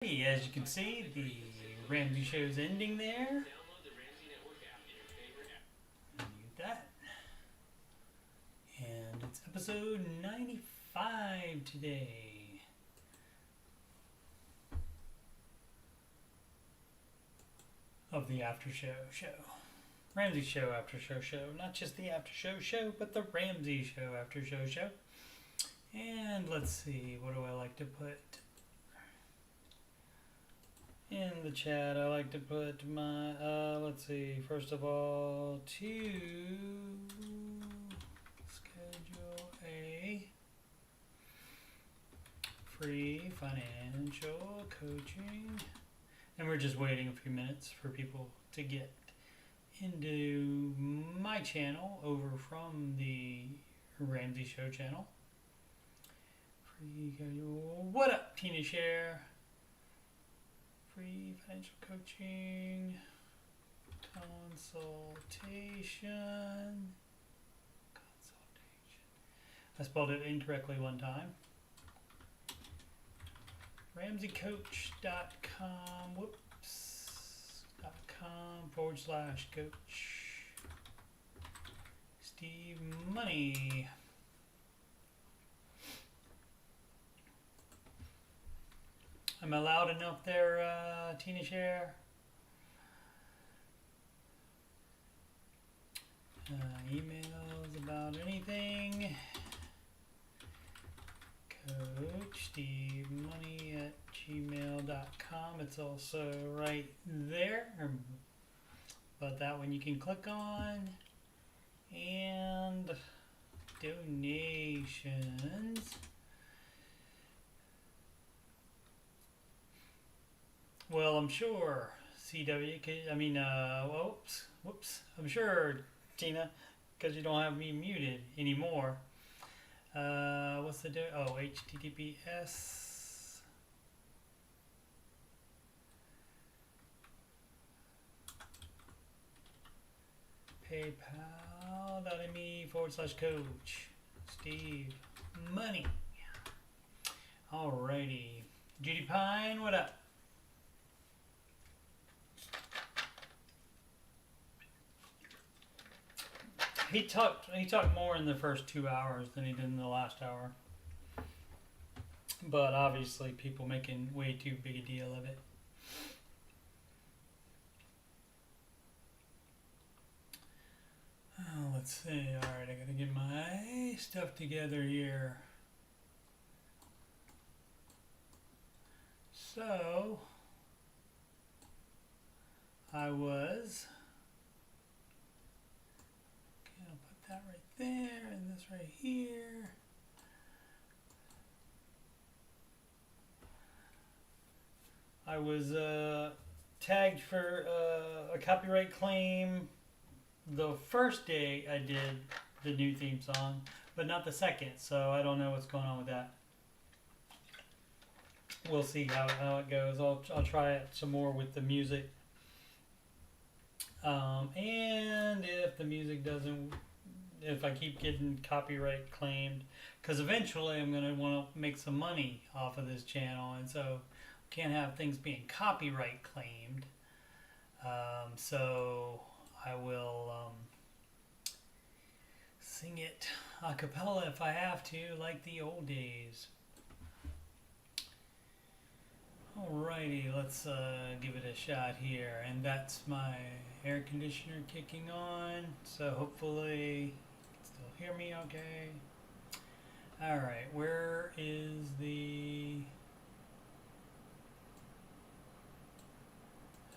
As you can see, the Ramsey show's ending there. Mute that. And it's episode 95 today. Of the Aftershow show. Ramsey Show Aftershow show. Not just the Aftershow show, but the Ramsey Show Aftershow show. And let's see, what do I like to put in the chat? I like to put my, let's see, first of all, to schedule a free financial coaching. And we're just waiting a few minutes for people to get into my channel over from the Ramsey Show channel. Free, what up, Tina Share? Free financial coaching, consultation. I spelled it incorrectly one time. RamseyCoach.com, whoops, .com/coach. Steve Money. Am I loud enough there, Tina Share? Emails about anything. Coach Steve Money at gmail.com. It's also right there. But that one you can click on. And donations. Well, I'm sure CW, whoops. I'm sure, Tina, because you don't have me muted anymore. What's the HTTPS. PayPal.me/coach. Steve Money. Alrighty. Judy Pine, what up? He talked more in the first 2 hours than he did in the last hour. But obviously people making way too big a deal of it. Oh, let's see. Alright, I gotta get my stuff together here. So I was that right there and this right here. I was tagged for a copyright claim the first day I did the new theme song, but not the second, so I don't know what's going on with that. We'll see how it goes. I'll try it some more with the music. And if the music doesn't, if I keep getting copyright claimed, because eventually I'm going to want to make some money off of this channel, and so can't have things being copyright claimed. So I will sing it a cappella if I have to, like the old days. Alrighty, let's give it a shot here, and that's my air conditioner kicking on, so hopefully hear me okay. Alright, where is the...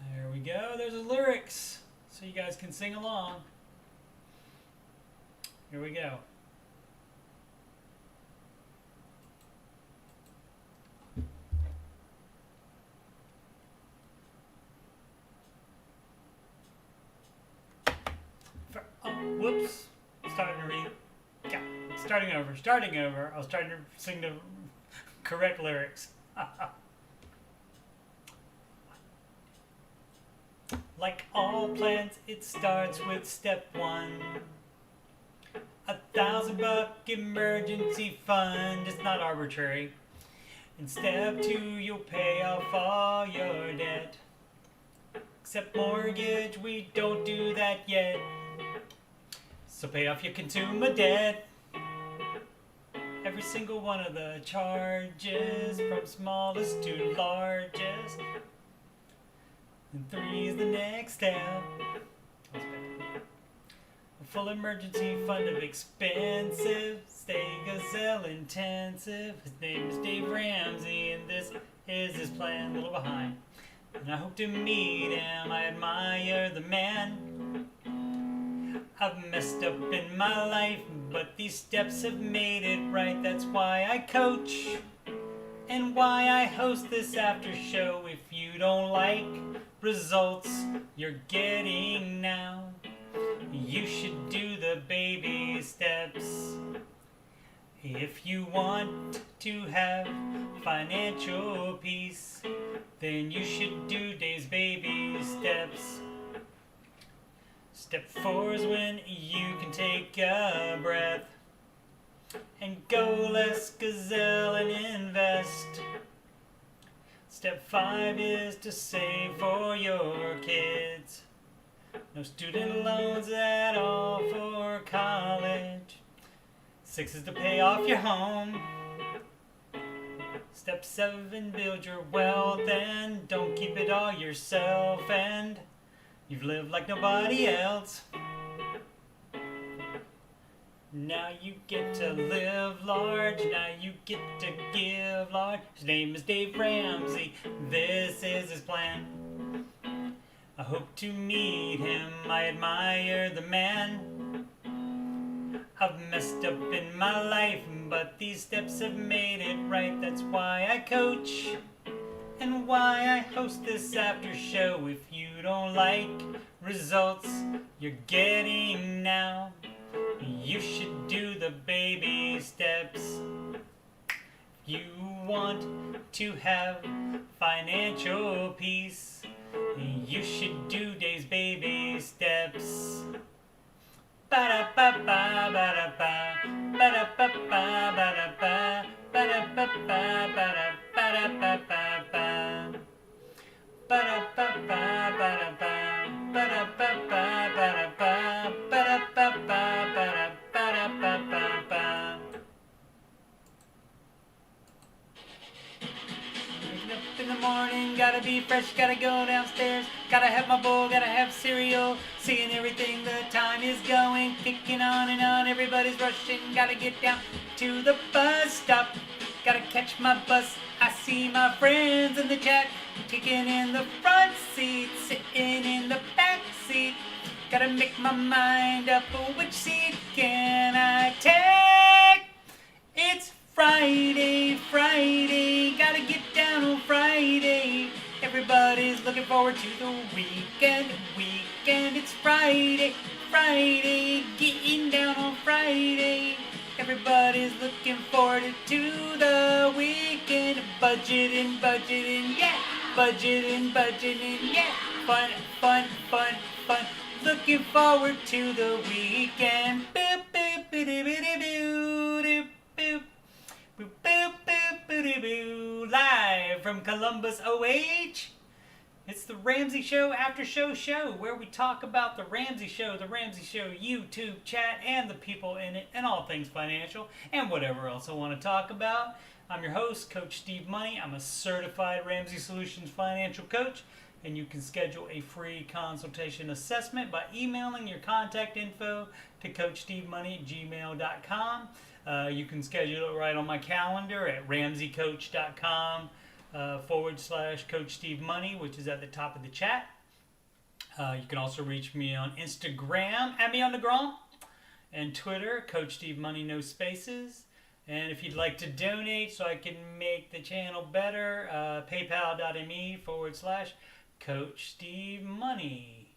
There we go, there's the lyrics, so you guys can sing along. Here we go. Whoops. Starting over. I was trying to sing the correct lyrics. Like all plans, it starts with step one. $1,000 emergency fund. It's not arbitrary. In step 2, you'll pay off all your debt. Except mortgage, we don't do that yet. So pay off your consumer debt. Every single one of the charges, from smallest to largest. And 3 is the next step. A full emergency fund of expensive, stay gazelle intensive. His name is Dave Ramsey, and this is his plan. A little behind. And I hope to meet him. I admire the man. I've messed up in my life, but these steps have made it right. That's why I coach and why I host this after show. If you don't like results you're getting now, you should do the baby steps. If you want to have financial peace, then you should do Dave's baby steps. Step 4 is when you can take a breath and go less gazelle and invest. Step 5 is to save for your kids. No student loans at all for college. 6 is to pay off your home. Step 7, build your wealth and don't keep it all yourself, and you've lived like nobody else. Now you get to live large, now you get to give large. His name is Dave Ramsey, this is his plan. I hope to meet him, I admire the man. I've messed up in my life, but these steps have made it right. That's why I coach and why I host this after show. If you don't like results you're getting now, you should do the baby steps. If you want to have financial peace, you should do Dave's baby steps. Ba-da-ba-ba, ba-da-ba, ba-da-ba-ba, ba-da-ba, ba-da-ba-ba, ba-da-ba-ba-ba, ba-da-ba-ba, ba-da-ba, ba-da-ba-ba, ba-da-ba, ba-da-ba-ba, ba-da-ba-ba-ba. Waking up in the morning, gotta be fresh, gotta go downstairs, gotta have my bowl, gotta have cereal, seeing everything, the time is going, kicking on and on, everybody's rushing, gotta get down to the bus stop, gotta catch my bus, I see my friends in the chat, kicking in the front seat, sitting in the back seat, gotta make my mind up, which seat can I take? It's Friday, Friday, gotta get down on Friday. Everybody's looking forward to the weekend, it's Friday, Friday, getting down on Friday. Everybody's looking forward to the weekend, budgeting, yeah, budgeting, yeah, fun, fun, fun, fun. Looking forward to the weekend. Boop, boop, boop, boop, boop, boop, boop, boop, boop. Live from Columbus, OH. It's the Ramsey Show After Show, where we talk about the Ramsey Show YouTube chat, and the people in it, and all things financial, and whatever else I want to talk about. I'm your host, Coach Steve Money. I'm a certified Ramsey Solutions financial coach, and you can schedule a free consultation assessment by emailing your contact info to coachstevemoney@gmail.com. You can schedule it right on my calendar at ramseycoach.com /Coach Steve Money, which is at the top of the chat. You can also reach me on Instagram, @me_on_the_gram, and Twitter, Coach Steve Money, no spaces. And if you'd like to donate so I can make the channel better, paypal.me/Coach Steve Money.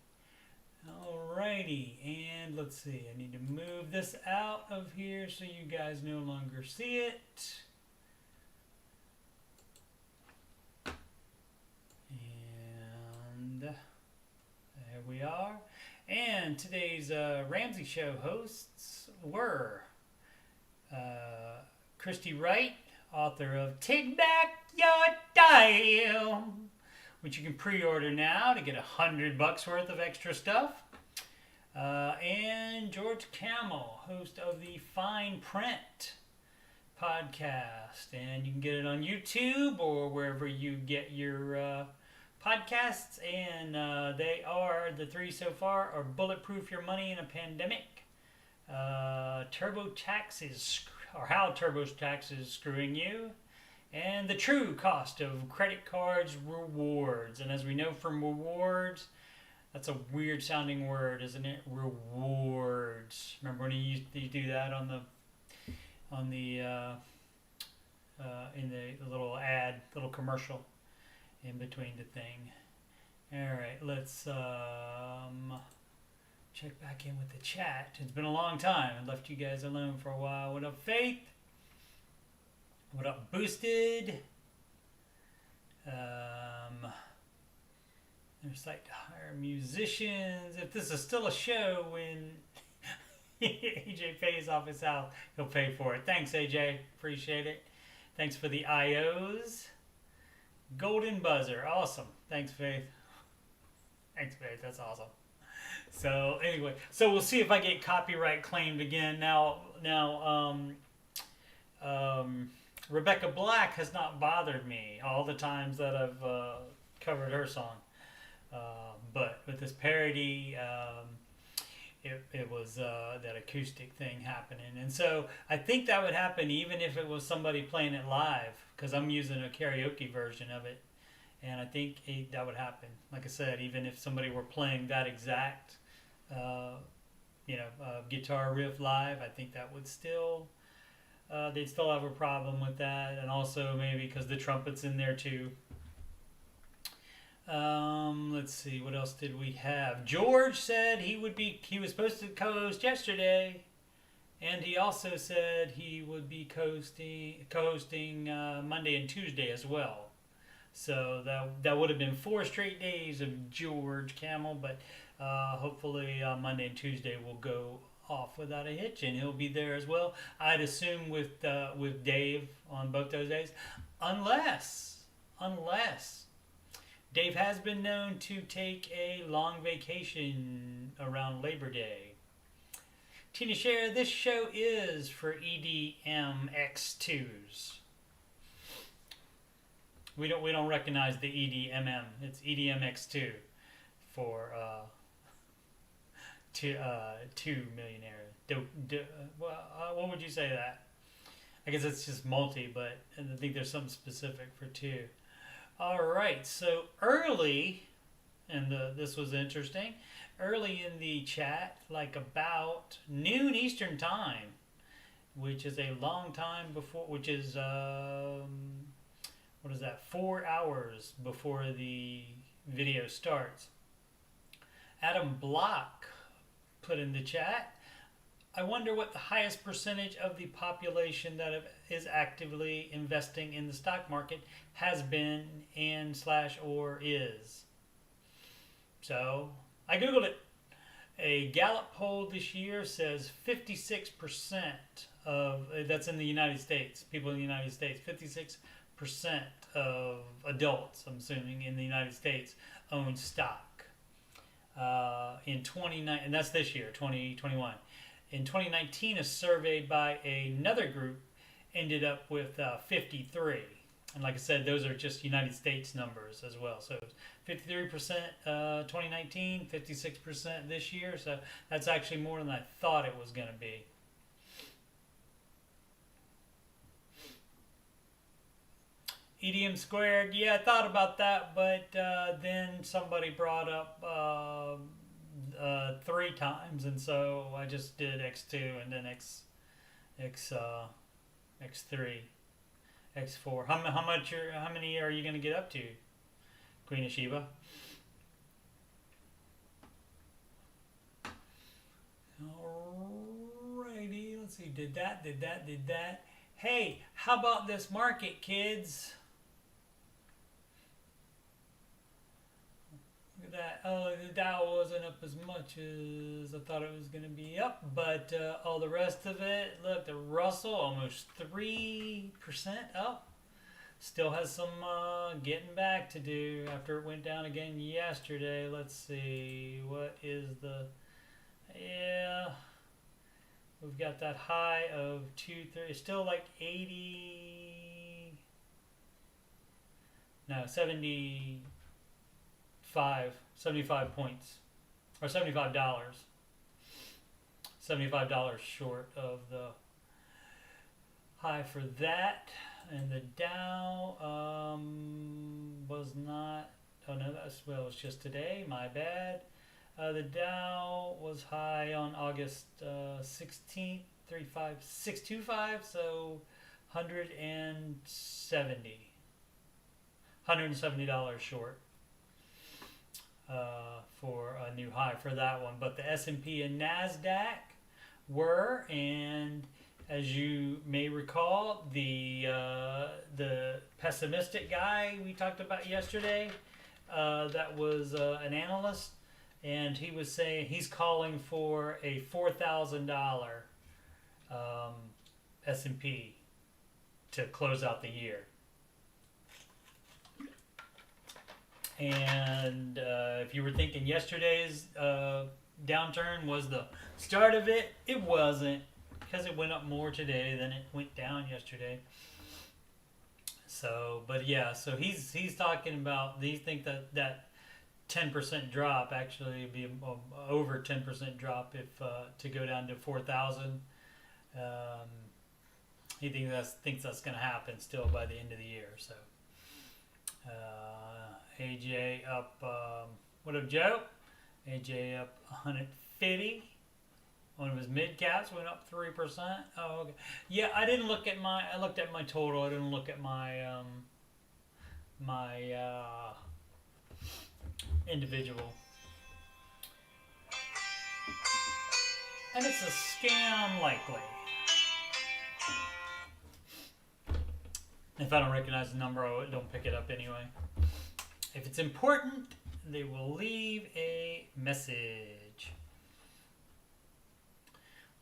Alrighty, and let's see, I need to move this out of here so you guys no longer see it. And there we are. And today's Ramsey Show hosts were Christy Wright, author of Take Back your dial, which you can pre-order now to get $100 worth of extra stuff. And George Camel, host of the Fine Print podcast, and you can get it on YouTube or wherever you get your podcasts. And the three so far are Bulletproof Your Money in a Pandemic, TurboTax or How TurboTax is Screwing You, and The True Cost of Credit Cards Rewards. And as we know from rewards, that's a weird sounding word, isn't it? Rewards. Remember when you used to do that in the little ad, little commercial in between the thing. All right, let's check back in with the chat. It's been a long time. I left you guys alone for a while. What up, Faith? What up, Boosted? There's like to hire musicians. If this is still a show when AJ pays off his house, he'll pay for it. Thanks, AJ. Appreciate it. Thanks for the IOs. Golden buzzer. Awesome. Thanks, Faith. Thanks, Faith. That's awesome. So anyway, so we'll see if I get copyright claimed again. Now, Rebecca Black has not bothered me all the times that I've covered her song. But with this parody, it was that acoustic thing happening. And so I think that would happen even if it was somebody playing it live, because I'm using a karaoke version of it. And I think that would happen. Like I said, even if somebody were playing that exact, guitar riff live, I think that would still, they'd still have a problem with that. And also maybe because the trumpet's in there too. Let's see, what else did we have? George said he was supposed to co-host yesterday, and he also said he would be co-hosting Monday and Tuesday as well. So that would have been 4 straight days of George Camel, but hopefully Monday and Tuesday will go off without a hitch, and he'll be there as well. I'd assume with Dave on both those days, unless Dave has been known to take a long vacation around Labor Day. Tina Share, this show is for EDMX2s. We don't recognize the EDMM. It's EDMX2 for 2 millionaires. What would you say that? I guess it's just multi, but I think there's something specific for 2. All right, so early, and this was interesting, early in the chat, like about noon Eastern time, which is a long time before, which is, 4 hours before the video starts. Adam Block put in the chat, I wonder what the highest percentage of the population that is actively investing in the stock market has been or is. So I Googled it. A Gallup poll this year says 56% of, that's in the United States, people in the United States, 56% of adults, I'm assuming, in the United States own stock. In 29, and that's this year, 2021. In 2019, a survey by another group ended up with 53. And like I said, those are just United States numbers as well. So 53% 2019, 56% this year. So that's actually more than I thought it was going to be. EDM squared, yeah, I thought about that, but then somebody brought up 3 times, and so I just did X2 and then X3, X4. How many are you going to get up to, Queen of Sheba? Alrighty, let's see. Did that. Hey, how about this market, kids? Look at that. Oh, the Dow wasn't up as much as I thought it was going to be up, but all the rest of it, look, the Russell almost 3% up. Still has some getting back to do after it went down again yesterday. Let's see, what is the, yeah, we've got that high of 230, still like 80, no, 75 points, or $75. $75 short of the high for that. And the Dow was not, oh no, that's, well, it was just today, my bad. The Dow was high on August 16th, 35625, so $170 short for a new high for that one. But the S&P and NASDAQ were, and as you may recall, the pessimistic guy we talked about yesterday, that was an analyst, and he was saying he's calling for a $4,000 S&P to close out the year. And if you were thinking yesterday's downturn was the start of it, it wasn't, because it went up more today than it went down yesterday. So, but yeah, so he's talking about, they think that 10% drop actually be over 10% drop if to go down to 4,000. He thinks that's going to happen still by the end of the year. So, AJ up. What up, Joe? AJ up 150. One of his mid caps went up 3%. Oh, okay. Yeah, I didn't look at my. I looked at my total. I didn't look at my individual. And it's a scam, likely. If I don't recognize the number, I don't pick it up anyway. If it's important, they will leave a message.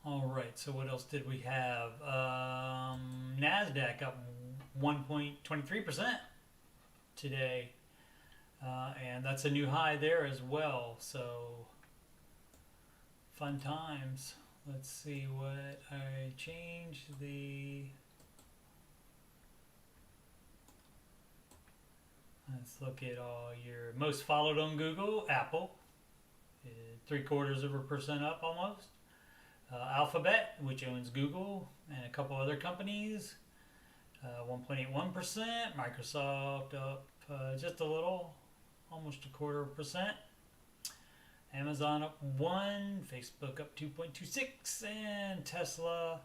All right, so what else did we have? NASDAQ up 1.23% today. And that's a new high there as well. So, fun times. Let's see what I changed the... Let's look at all your most followed on Google. Apple, 0.75% up almost. Alphabet, which owns Google and a couple other companies, 1.81%. Microsoft up just a little, almost 0.25%. Amazon up 1%, Facebook up 2.26%, and Tesla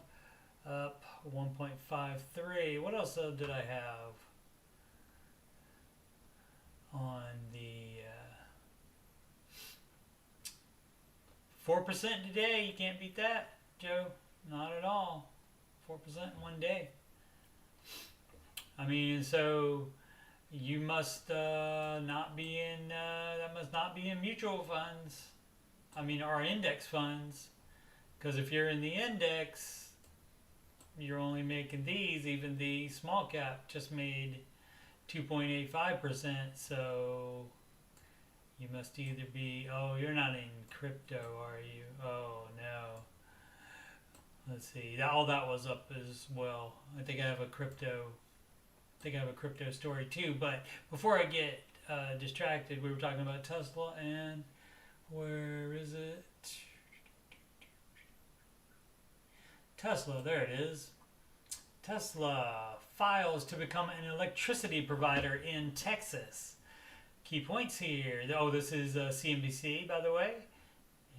up 1.53%. What else did I have on the 4% today? You can't beat that, Joe. Not at all. 4% in one day. I mean, so you must not be in. That must not be in mutual funds. I mean, or index funds, because if you're in the index, you're only making these. Even the small cap just made 2.85%. So you must either be, oh, you're not in crypto, are you? Oh, no. Let's see. All that was up as well. I think I have a crypto story too. But before I get distracted, we were talking about Tesla, and where is it? Tesla, there it is. Tesla files to become an electricity provider in Texas. Key points here. Oh, this is CNBC, by the way.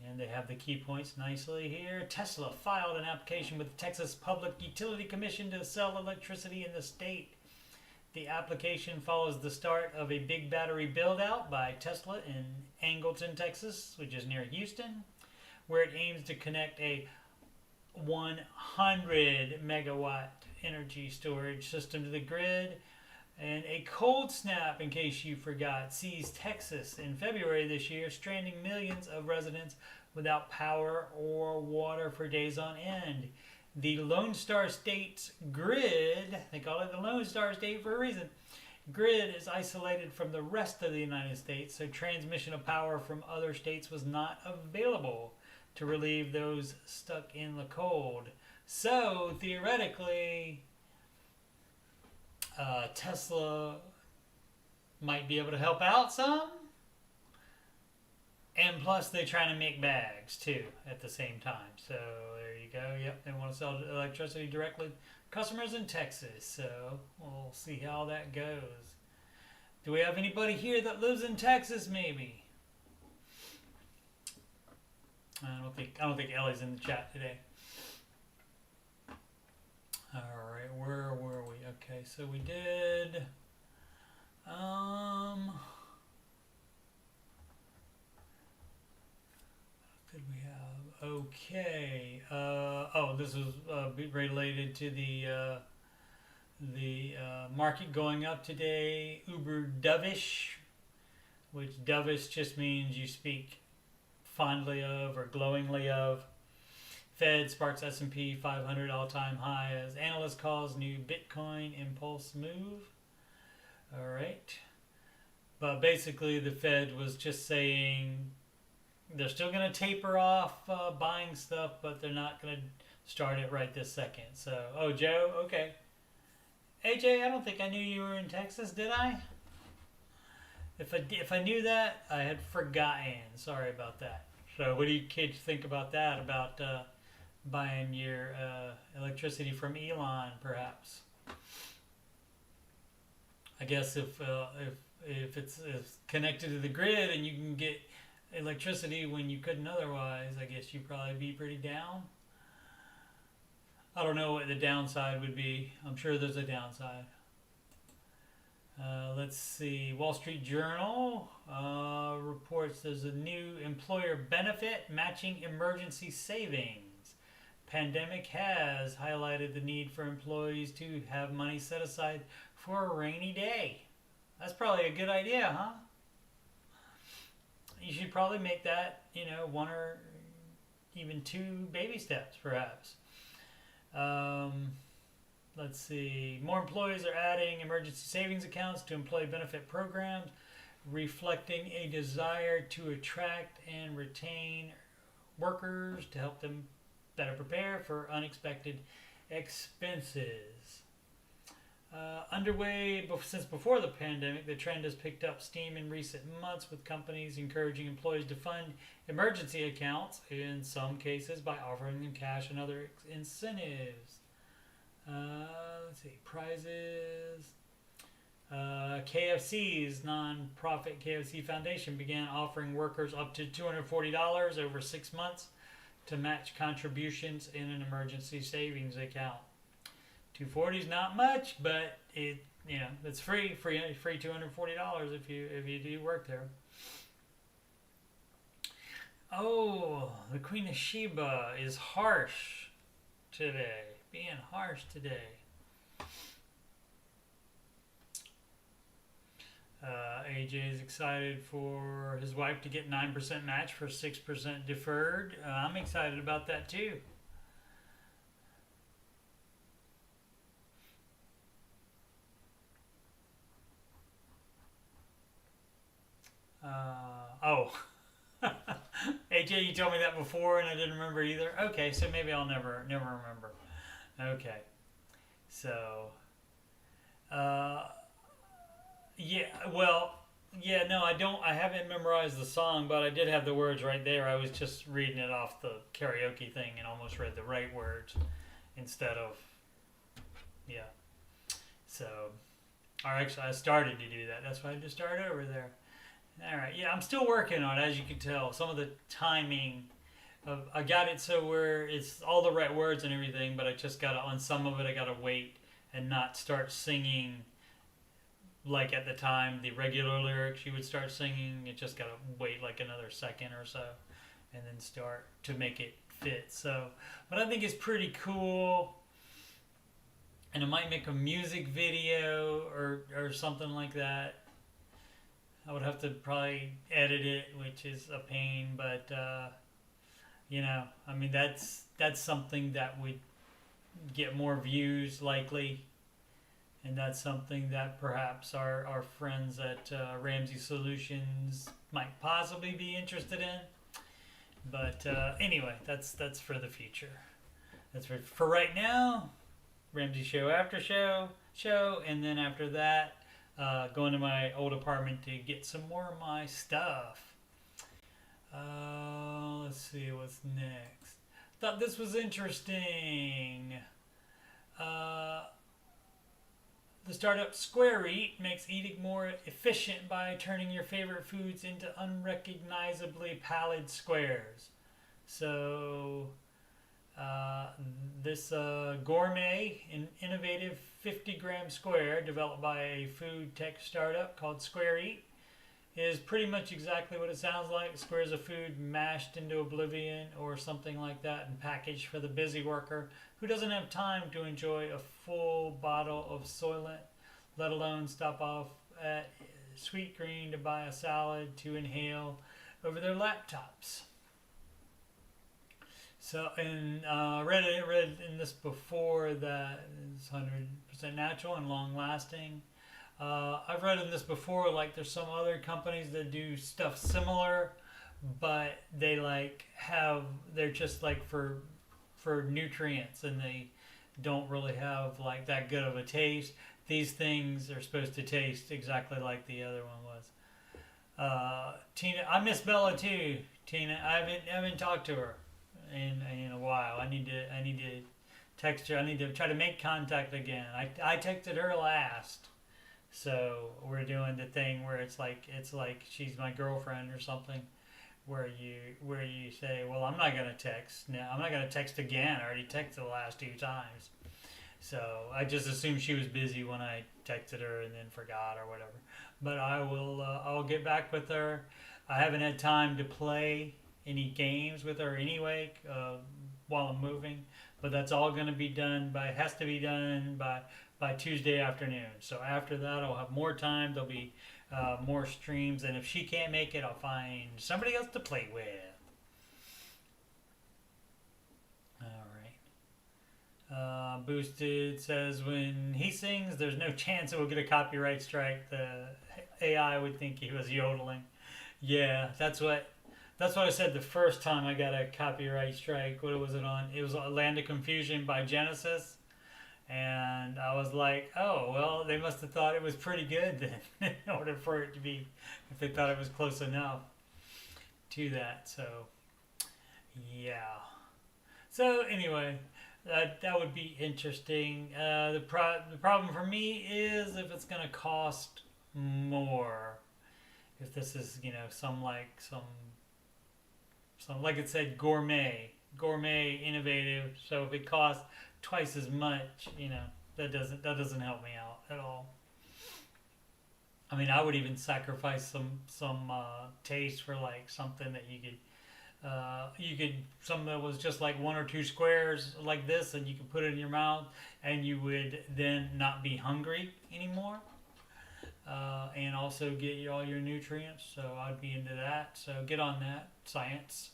And they have the key points nicely here. Tesla filed an application with the Texas Public Utility Commission to sell electricity in the state. The application follows the start of a big battery build-out by Tesla in Angleton, Texas, which is near Houston, where it aims to connect a 100 megawatt energy storage system to the grid. And a cold snap, in case you forgot, seized Texas in February this year, stranding millions of residents without power or water for days on end. The Lone Star State's grid, they call it the Lone Star State for a reason, grid is isolated from the rest of the United States, so transmission of power from other states was not available to relieve those stuck in the cold. So, theoretically, Tesla might be able to help out some. And plus, they're trying to make bags, too, at the same time. So, there you go. Yep, they want to sell electricity directly to customers in Texas. So, we'll see how that goes. Do we have anybody here that lives in Texas, maybe? I don't think Ellie's in the chat today. All right, where were we? Okay, so we did... did we have? Okay. This was related to the market going up today. Uber dovish, which dovish just means you speak fondly of or glowingly of. Fed sparks S&P 500 all-time high as analyst calls new Bitcoin impulse move. All right. But basically the Fed was just saying they're still going to taper off buying stuff, but they're not going to start it right this second. So, oh, Joe, okay. AJ, I don't think I knew you were in Texas, did I? If I knew that, I had forgotten. Sorry about that. So what do you kids think about that, about buying your electricity from Elon, perhaps? I guess if it's connected to the grid and you can get electricity when you couldn't otherwise, I guess you'd probably be pretty down. I don't know what the downside would be. I'm sure there's a downside. Let's see. Wall Street Journal reports there's a new employer benefit matching emergency savings. Pandemic has highlighted the need for employees to have money set aside for a rainy day. That's probably a good idea, huh? You should probably make that, one or even two baby steps, perhaps. Let's see. More employees are adding emergency savings accounts to employee benefit programs, reflecting a desire to attract and retain workers to help them better prepare for unexpected expenses. Underway since before the pandemic, the trend has picked up steam in recent months, with companies encouraging employees to fund emergency accounts, in some cases by offering them cash and other incentives. Let's see, prizes. KFC's non-profit KFC Foundation began offering workers up to $240 over 6 months to match contributions in an emergency savings account. $240 is not much, but it's free $240 if you do work there. Oh, the Queen of Sheba is harsh today. Being harsh today. AJ is excited for his wife to get 9% match for 6% deferred. I'm excited about that too. AJ, you told me that before and I didn't remember either. Okay, so maybe I'll never remember. Okay, so I haven't memorized the song, but I did have the words right there. I was just reading it off the karaoke thing and almost read the right words instead of, so, or actually I started to do that. That's why I had to start over there. All right, I'm still working on it, as you can tell. Some of the timing I got it so where it's all the right words and everything, but I just gotta, on some of it, I gotta wait and not start singing like at the time the regular lyrics you would start singing. You just gotta wait like another second or so and then start to make it fit. So, but I think it's pretty cool, and I might make a music video or something like that. I would have to probably edit it, which is a pain, but that's something that would get more views likely, and that's something that perhaps our friends at Ramsey Solutions might possibly be interested in. But anyway, that's for the future. That's for right now. Ramsey Show show, and then after that, going to my old apartment to get some more of my stuff. Let's see what's next. Thought this was interesting. The startup Square Eat makes eating more efficient by turning your favorite foods into unrecognizably pallid squares. So, this gourmet and innovative 50-gram square developed by a food tech startup called Square Eat is pretty much exactly what it sounds like. Squares of food mashed into oblivion or something like that and packaged for the busy worker who doesn't have time to enjoy a full bottle of Soylent, let alone stop off at Sweet Green to buy a salad to inhale over their laptops. So, and read in this before that it's 100% natural and long lasting. I've read in this before, like there's some other companies that do stuff similar, but they they're just like for nutrients, and they don't really have like that good of a taste. These things are supposed to taste exactly like the other one was. Tina, I miss Bella too. Tina, I haven't talked to her in a while. I need to text her. I need to try to make contact again. I texted her last. So we're doing the thing where it's like she's my girlfriend or something, where you say, well, I'm not gonna text now. I'm not gonna text again. I already texted the last 2 times. So I just assumed she was busy when I texted her and then forgot or whatever. But I'll get back with her. I haven't had time to play any games with her anyway while I'm moving, but that's all going to be done has to be done by Tuesday afternoon. So after that, I'll have more time. There'll be more streams, and if she can't make it, I'll find somebody else to play with. All right. Boosted says when he sings, there's no chance it will get a copyright strike. The AI would think he was yodeling. Yeah, that's what I said the first time I got a copyright strike. What was it on? It was Land of Confusion by Genesis. And I was like, oh, well, they must have thought it was pretty good then in order for it to be, if they thought it was close enough to that. So, yeah. So, anyway, that would be interesting. The problem for me is if it's going to cost more. If this is, some like it said, gourmet, innovative. So if it costs twice as much, that doesn't help me out at all. I mean, I would even sacrifice some taste for like something that you could something that was just like 1 or 2 squares like this, and you could put it in your mouth, and you would then not be hungry anymore. And also get all your nutrients, so I'd be into that. So get on that, science.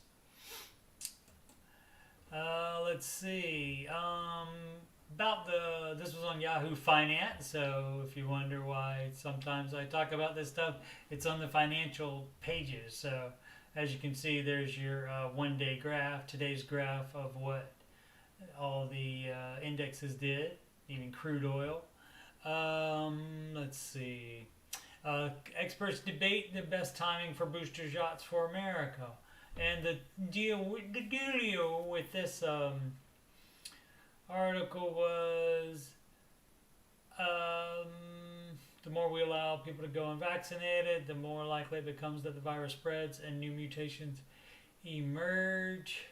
Let's see. This was on Yahoo Finance, so if you wonder why sometimes I talk about this stuff, it's on the financial pages. So as you can see, there's your one-day graph, today's graph of what all the indexes did, even crude oil. Let's see. Experts debate the best timing for booster shots for America. And the dealio with this article was the more we allow people to go unvaccinated, the more likely it becomes that the virus spreads and new mutations emerge.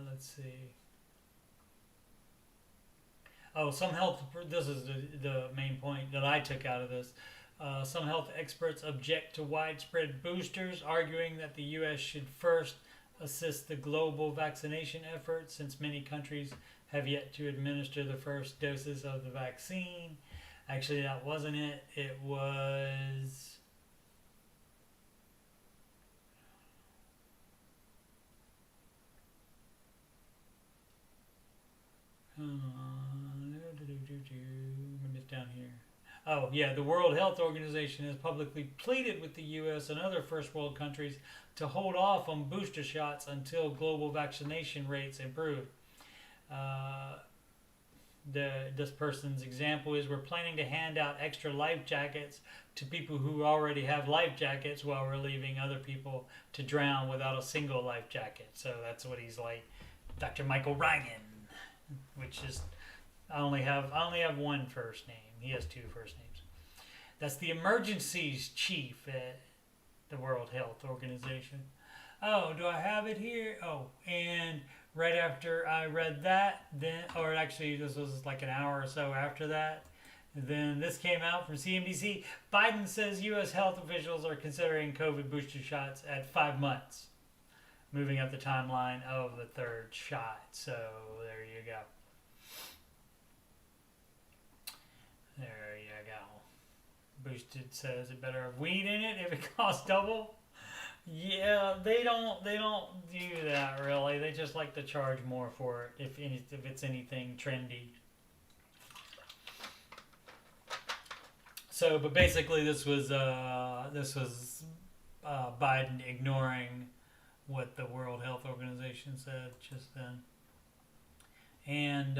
Let's see. Oh, this is the main point that I took out of this. Some health experts object to widespread boosters, arguing that the U.S. should first assist the global vaccination effort since many countries have yet to administer the first doses of the vaccine. Actually, that wasn't it. It was... yeah, the World Health Organization has publicly pleaded with the U.S. and other first world countries to hold off on booster shots until global vaccination rates improve. This person's example is, we're planning to hand out extra life jackets to people who already have life jackets while we're leaving other people to drown without a single life jacket. So that's what he's like, Dr. Michael Ryan, which is, I only have one first name. He has two first names. That's the emergencies chief at the World Health Organization. Oh, do I have it here? Oh, and right after I read that, then, or actually this was like an hour or so after that, then this came out from CNBC. Biden says U.S. health officials are considering COVID booster shots at 5 months, moving up the timeline of the third shot. So there you go. There you go. Boosted says it better have weed in it if it costs double. Yeah, they don't do that really. They just like to charge more for it if it's anything trendy. So, but basically, this was Biden ignoring what the World Health Organization said just then, and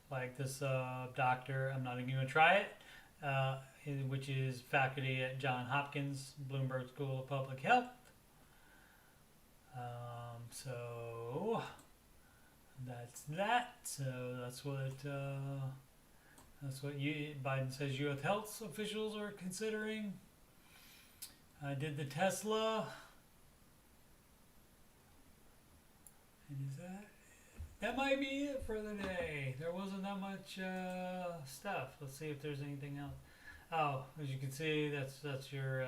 like this doctor, I'm not even going to try it, which is faculty at Johns Hopkins Bloomberg School of Public Health. So that's that. So that's what Biden says U.S. health officials are considering. I did the Tesla. And that might be it for the day. There wasn't that much stuff. Let's see if there's anything else. Oh, as you can see, that's your.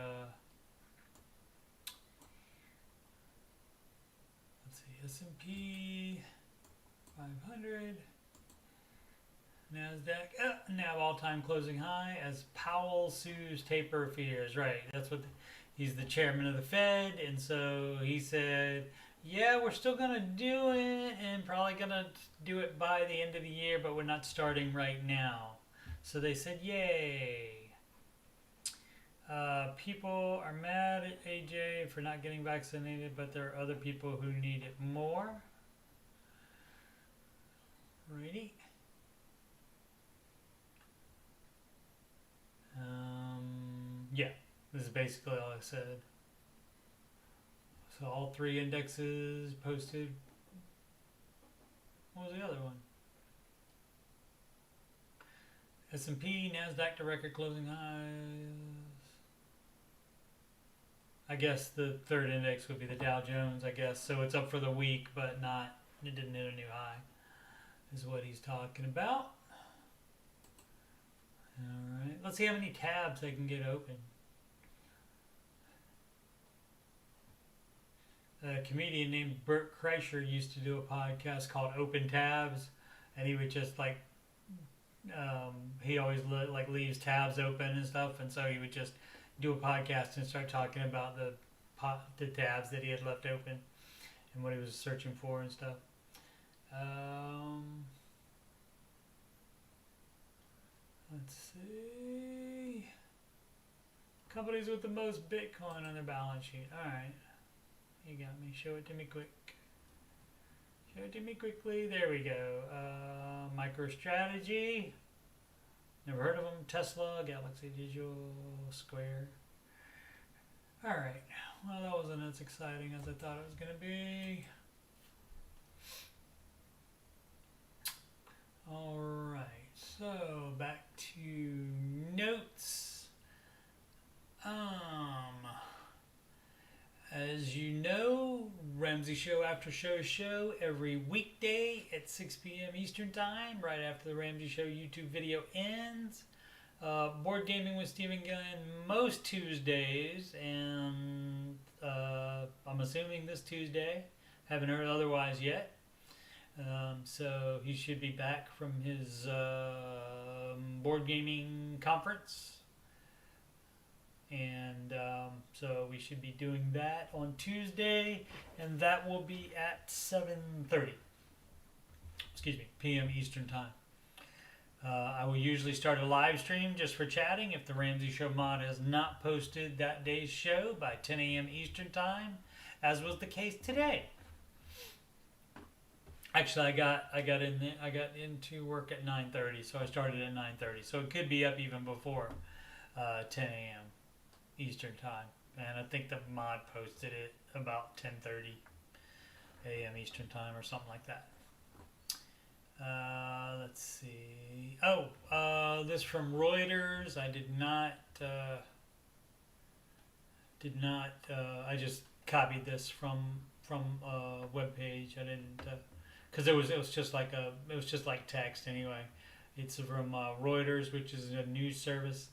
Let's see, S&P 500. NASDAQ, now all-time closing high as Powell sues taper fears. Right, that's what he's the chairman of the Fed, and so he said, yeah, we're still going to do it and probably going to do it by the end of the year, but we're not starting right now. So they said, yay. People are mad at AJ for not getting vaccinated, but there are other people who need it more. Righty. Yeah, this is basically all I said. So all three indexes posted. What was the other one? S&P, NASDAQ to record closing highs. I guess the third index would be the Dow Jones, I guess. So it's up for the week, but it didn't hit a new high, is what he's talking about. Alright, let's see how many tabs I can get open. A comedian named Bert Kreischer used to do a podcast called Open Tabs, and he would just like, he always leaves tabs open and stuff, and so he would just do a podcast and start talking about the tabs that he had left open and what he was searching for and stuff. Let's see. Companies with the most Bitcoin on their balance sheet. Alright. You got me. Show it to me quick. Show it to me quickly. There we go. MicroStrategy. Never heard of them. Tesla, Galaxy Digital, Square. Alright. Well, that wasn't as exciting as I thought it was going to be. Alright. So, back to notes. As you know, Ramsey Show Aftershow show every weekday at 6 p.m. Eastern Time, right after the Ramsey Show YouTube video ends. Board Gaming with Stephen Gillen most Tuesdays, and I'm assuming this Tuesday. Haven't heard otherwise yet. So he should be back from his board gaming conference. And so we should be doing that on Tuesday, and that will be at 7:30 p.m. Eastern Time. I will usually start a live stream just for chatting if the Ramsey Show mod has not posted that day's show by 10 a.m. Eastern Time, as was the case today. Actually, I got into work at 9:30, so I started at 9:30. So it could be up even before 10 a.m. Eastern Time, and I think the mod posted it about 10:30 a.m. Eastern Time or something like that. Let's see. Oh, this from Reuters. I did not. I just copied this from a web page. I didn't because it was just like text anyway. It's from Reuters, which is a news service.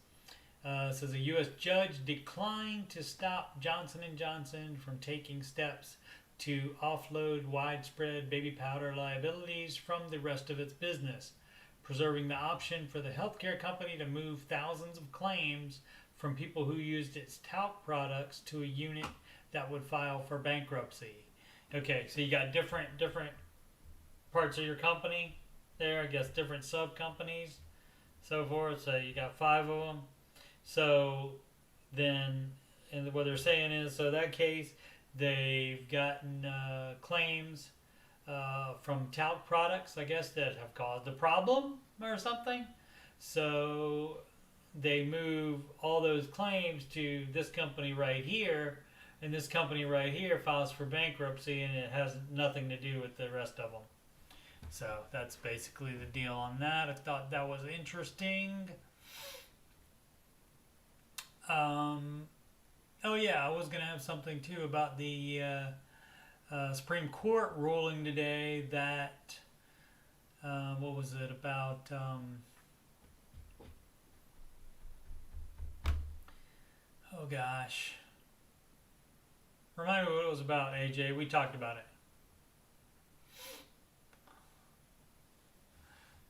It says a U.S. judge declined to stop Johnson & Johnson from taking steps to offload widespread baby powder liabilities from the rest of its business, preserving the option for the healthcare company to move thousands of claims from people who used its talc products to a unit that would file for bankruptcy. Okay, so you got different parts of your company there, I guess different sub-companies, so forth. So you got 5 of them. So then, and what they're saying is, so in that case, they've gotten claims from talc products, I guess, that have caused the problem or something. So they move all those claims to this company right here, and this company right here files for bankruptcy, and it has nothing to do with the rest of them. So that's basically the deal on that. I thought that was interesting. Oh yeah, I was going to have something too about the Supreme Court ruling today that, what was it about, oh gosh. Remind me what it was about, AJ. We talked about it.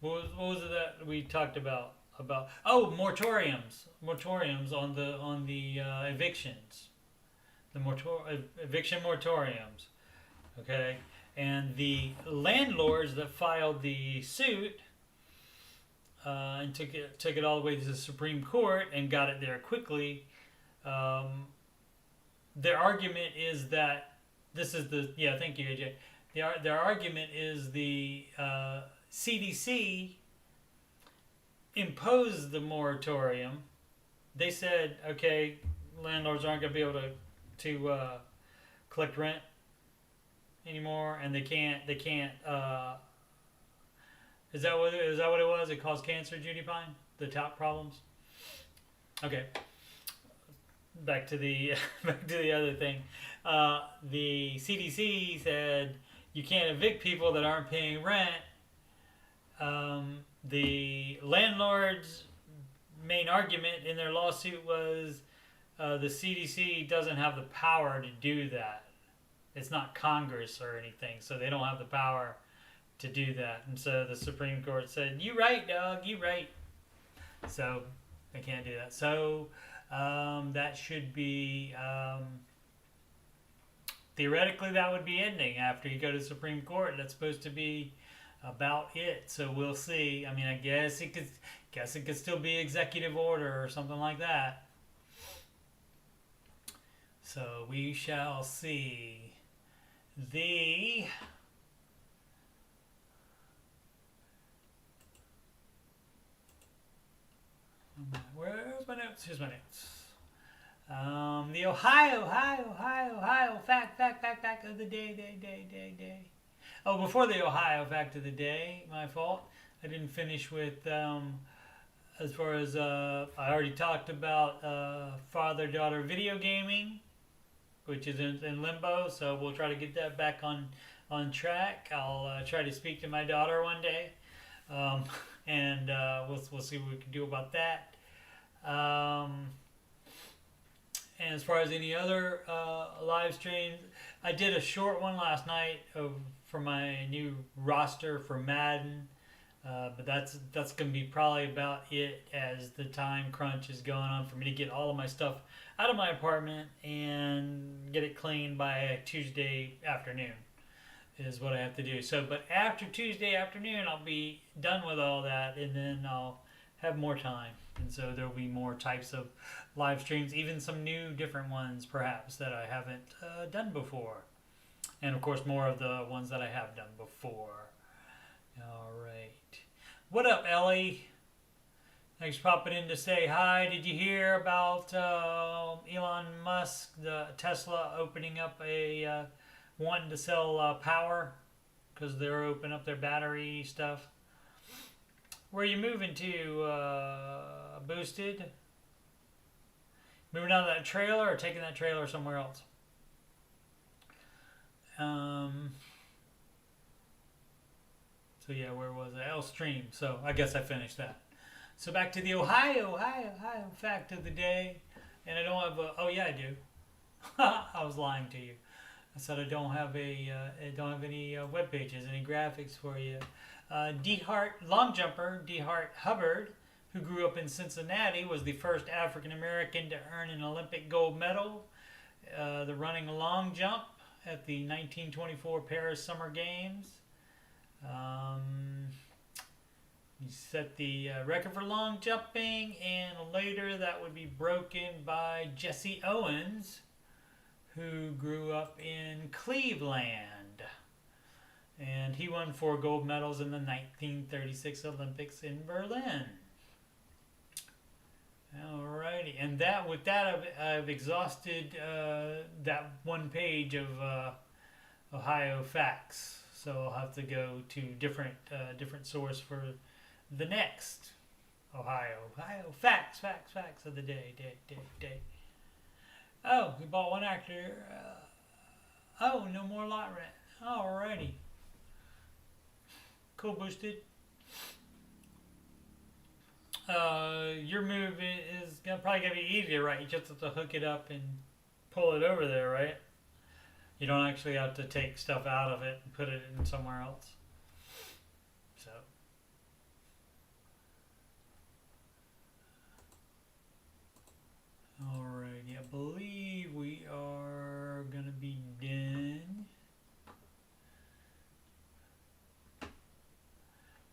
What was it that we talked about? Moratoriums on the evictions, eviction moratoriums. Okay, and the landlords that filed the suit and took it all the way to the Supreme Court and got it there quickly. Their argument is that this is the thank you, AJ. Their argument is the CDC imposed the moratorium. They said, okay, landlords aren't going to be able to collect rent anymore, and they can't. Is that what it was? It caused cancer, Judy Pine? The talc problems. Okay. Back to the other thing. The CDC said you can't evict people that aren't paying rent. The landlord's main argument in their lawsuit was the CDC doesn't have the power to do that. It's not Congress or anything, so they don't have the power to do that. And so the Supreme Court said, "You right, dog, you right." So they can't do that. So that should be theoretically that would be ending after you go to the Supreme Court. That's supposed to be about it. So we'll see. I mean, I guess it could still be executive order or something like that. So we shall see. Where's my notes? Here's my notes. The Ohio fact of the day. Oh, before the Ohio fact of the day, my fault. I didn't finish with, as far as, I already talked about father-daughter video gaming, which is in limbo, so we'll try to get that back on track. I'll try to speak to my daughter one day, and we'll see what we can do about that. And as far as any other live streams, I did a short one last night for my new roster for Madden, but that's going to be probably about it as the time crunch is going on for me to get all of my stuff out of my apartment and get it cleaned by Tuesday afternoon. is what I have to do. So, but after Tuesday afternoon, I'll be done with all that, and then I'll have more time. And so there'll be more types of live streams, even some new, different ones, perhaps, that I haven't done before. And of course, more of the ones that I have done before. All right. What up, Ellie? Thanks for popping in to say hi. Did you hear about Elon Musk, the Tesla, opening up a wanting to sell power because they're opening up their battery stuff? Where are you moving to, Boosted? Moving out of that trailer or taking that trailer somewhere else? So yeah, where was I? Stream. So I guess I finished that. So back to the Ohio fact of the day. And I don't have a, oh yeah, I do. I was lying to you. I said I don't have any web pages, any graphics for you. Long jumper D. Hart Hubbard, who grew up in Cincinnati, was the first African American to earn an Olympic gold medal, the running long jump at the 1924 Paris Summer Games. He set the record for long jumping, and later that would be broken by Jesse Owens, who grew up in Cleveland. And he won 4 gold medals in the 1936 Olympics in Berlin. Alrighty, and with that I've exhausted that one page of Ohio facts. So I'll have to go to different source for the next Ohio facts of the day. Oh, we bought one actor. Oh, no more lot rent. Alrighty. Cool, Boosted. Your move is probably gonna be easier, right? You just have to hook it up and pull it over there, right? You don't actually have to take stuff out of it and put it in somewhere else. So. Alrighty, I believe we are gonna be done.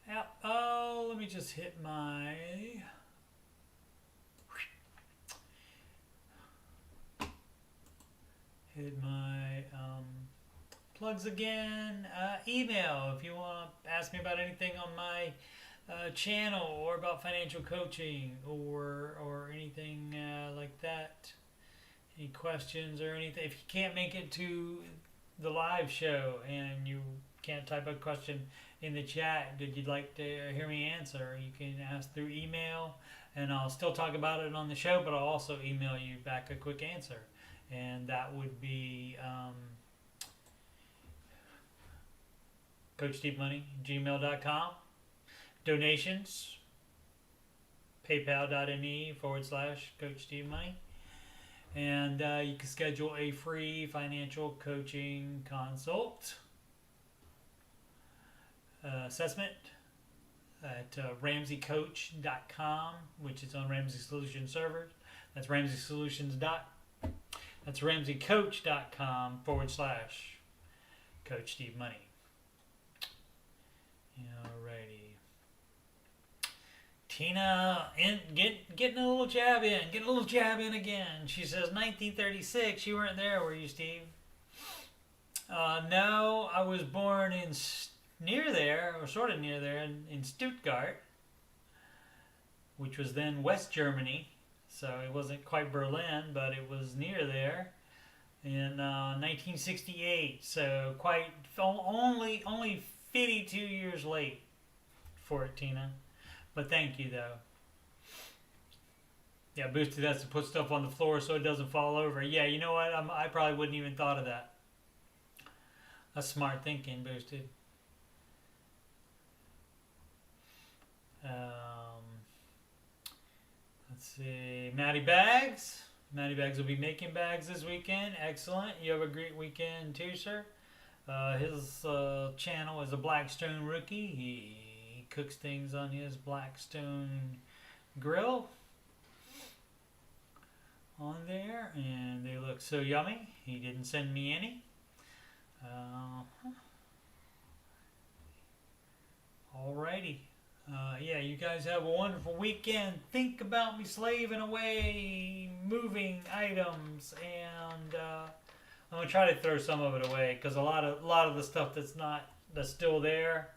Yeah, oh, let me just hit my plugs again. Email if you want to ask me about anything on my channel, or about financial coaching, or anything like that. Any questions or anything? If you can't make it to the live show and you can't type a question in the chat that you'd like to hear me answer, you can ask through email, and I'll still talk about it on the show, but I'll also email you back a quick answer. And that would be CoachDeepMoney@gmail.com. Donations, paypal.me/CoachDeepMoney. And you can schedule a free financial coaching consult assessment at RamseyCoach.com, which is on Ramsey Solutions servers. That's That's RamseyCoach.com/CoachDeepMoney. Alrighty. Tina, getting a little jab in. Getting a little jab in again. She says 1936. You weren't there, were you, Steve? No, I was born near there, or sort of near there, in Stuttgart, which was then West Germany. So it wasn't quite Berlin, but it was near there in 1968. So only 52 years late for it, Tina. But thank you, though. Yeah, Boosted has to put stuff on the floor so it doesn't fall over. Yeah, you know what? I probably wouldn't even thought of that. That's smart thinking, Boosted. Let's see. Matty Bags. Matty Bags will be making bags this weekend. Excellent. You have a great weekend too, sir. His channel is a Blackstone rookie. He cooks things on his Blackstone grill on there, and they look so yummy. He didn't send me any. Alrighty. Yeah, you guys have a wonderful weekend. Think about me slaving away, moving items, and I'm gonna try to throw some of it away because a lot of the stuff that's still there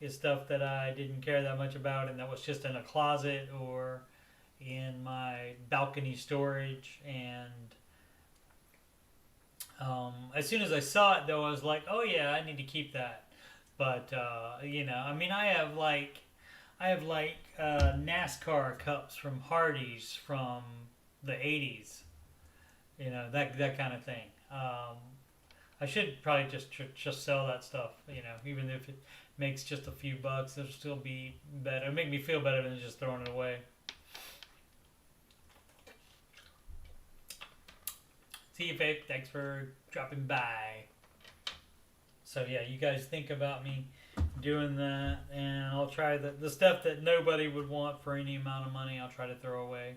is stuff that I didn't care that much about, and that was just in a closet or in my balcony storage. And as soon as I saw it, though, I was like, "Oh yeah, I need to keep that." But I mean, I have NASCAR cups from Hardee's from the '80s. That kind of thing. I should probably just sell that stuff. Even if it makes just a few bucks, it'll still be better. It'll make me feel better than just throwing it away. See you, Faith. Thanks for dropping by. So yeah, you guys think about me doing that, and I'll try the stuff that nobody would want for any amount of money. I'll try to throw away.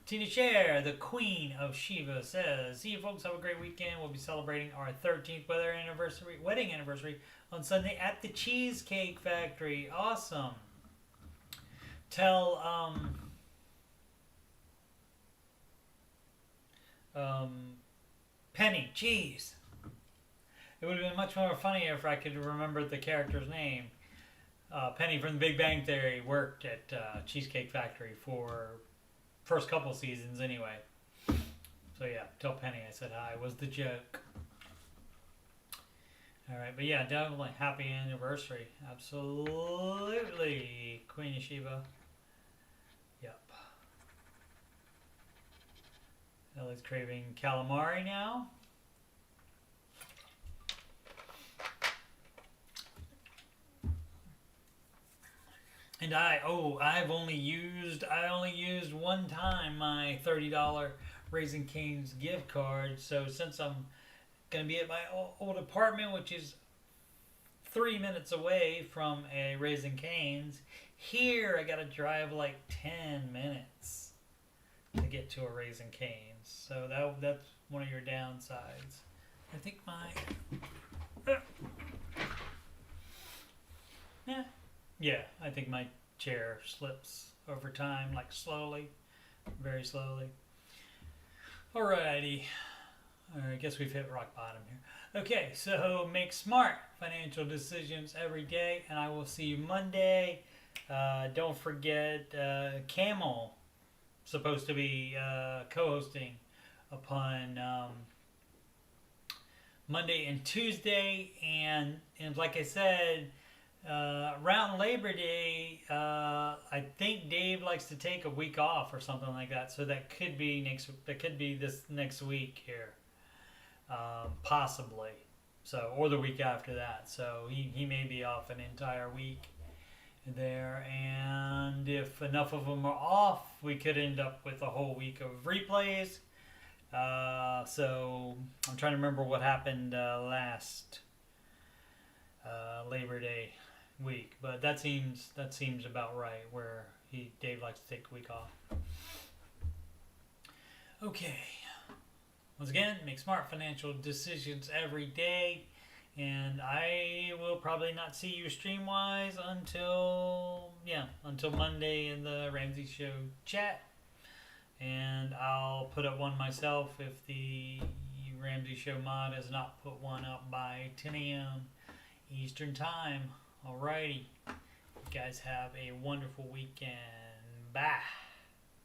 Tina Cher, the Queen of Shiva, says, "See you folks. Have a great weekend. We'll be celebrating our 13th wedding anniversary on Sunday at the Cheesecake Factory. Awesome. Tell Penny, jeez. It would have been much more funnier if I could remember the character's name. Penny from The Big Bang Theory worked at Cheesecake Factory for first couple seasons anyway. So yeah, tell Penny I said hi. Was the joke. Alright, but yeah, definitely happy anniversary. Absolutely, Queen of Sheba. Yep. Ellie's craving calamari now. And I only used one time my $30 Raising Cane's gift card. So since I'm gonna be at my old apartment, which is 3 minutes away from a Raising Cane's, here I gotta drive like 10 minutes to get to a Raising Cane's. So that's one of your downsides. I think I think my chair slips over time, like slowly, very slowly. Alrighty. I guess we've hit rock bottom here. Okay, so make smart financial decisions every day, and I will see you Monday. Don't forget Camel, supposed to be co-hosting upon Monday and Tuesday, and like I said, around Labor Day, I think Dave likes to take a week off or something like that. So that could be this next week here, possibly. So, or the week after that. So he may be off an entire week there, and if enough of them are off, we could end up with a whole week of replays. So I'm trying to remember what happened last Labor Day week, but that seems about right, where Dave likes to take a week off. Okay, once again, make smart financial decisions every day, and I will probably not see you stream wise until Monday in the Ramsey Show chat, and I'll put up one myself if the Ramsey Show mod has not put one up by 10 a.m. Eastern Time. Alrighty. You guys have a wonderful weekend. Bye.